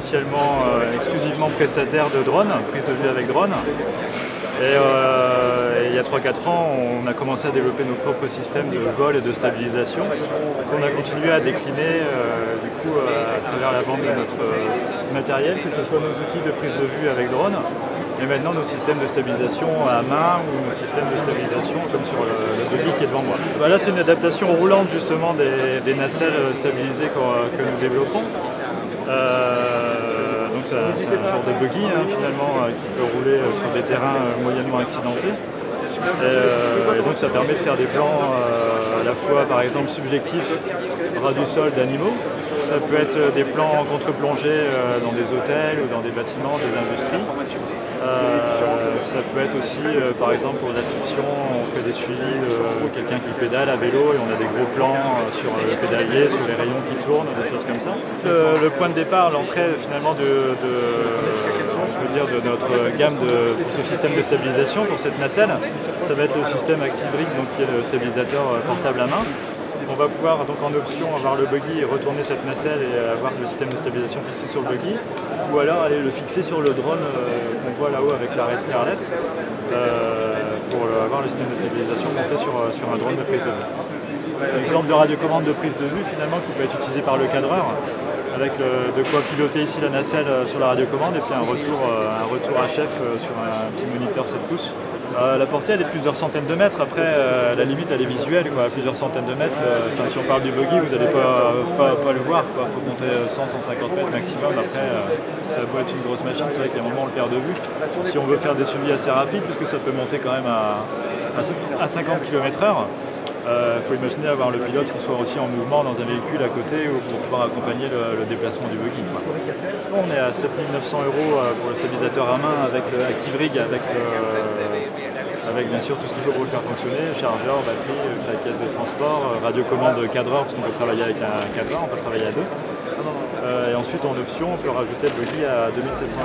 initialement exclusivement prestataire de drones, prise de vue avec drone. Et il y a 3-4 ans, on a commencé à développer nos propres systèmes de vol et de stabilisation qu'on a continué à décliner à travers la vente de notre matériel, que ce soit nos outils de prise de vue avec drone, et maintenant nos systèmes de stabilisation à main ou nos systèmes de stabilisation comme sur le buggy qui est devant moi. Là, c'est une adaptation roulante justement des nacelles stabilisées que nous développons. Donc c'est un genre de buggy finalement qui peut rouler sur des terrains moyennement accidentés. Et donc ça permet de faire des plans à la fois par exemple subjectifs, ras du sol d'animaux. Ça peut être des plans en contre-plongée dans des hôtels ou dans des bâtiments, des industries. Ça peut être aussi, par exemple, pour la fiction, on fait des suivis de quelqu'un qui pédale à vélo et on a des gros plans sur le pédalier, sur les rayons qui tournent, des choses comme ça. Le point de départ, l'entrée finalement de notre gamme de ce système de stabilisation pour cette nacelle, ça va être le système ActiveRig, donc qui est le stabilisateur portable à main. On va pouvoir donc en option avoir le buggy et retourner cette nacelle et avoir le système de stabilisation fixé sur le buggy, ou alors aller le fixer sur le drone qu'on voit là-haut avec la Red Scarlet pour avoir le système de stabilisation monté sur un drone de prise de vue. Un exemple de radiocommande de prise de vue finalement qui peut être utilisé par le cadreur, avec de quoi piloter ici la nacelle sur la radiocommande et puis un retour à chef sur un petit moniteur 7 pouces. La portée elle est de plusieurs centaines de mètres, après la limite elle est visuelle, à plusieurs centaines de mètres. Si on parle du buggy, vous n'allez pas le voir, il faut monter 100-150 mètres maximum, après ça peut être une grosse machine, c'est vrai qu'à un moment on le perd de vue. Si on veut faire des suivis assez rapides, puisque ça peut monter quand même à 50 km/h, il faut imaginer avoir le pilote qui soit aussi en mouvement dans un véhicule à côté pour pouvoir accompagner le déplacement du buggy. On est à 7 900 € pour le stabilisateur à main avec le ActiveRig, avec bien sûr tout ce qu'il faut pour le faire fonctionner, chargeur, batterie, plaquette de transport, radiocommande cadreur, parce qu'on peut travailler avec un cadreur, on peut travailler à deux. Et ensuite en option, on peut rajouter le buggy à 2 700 €.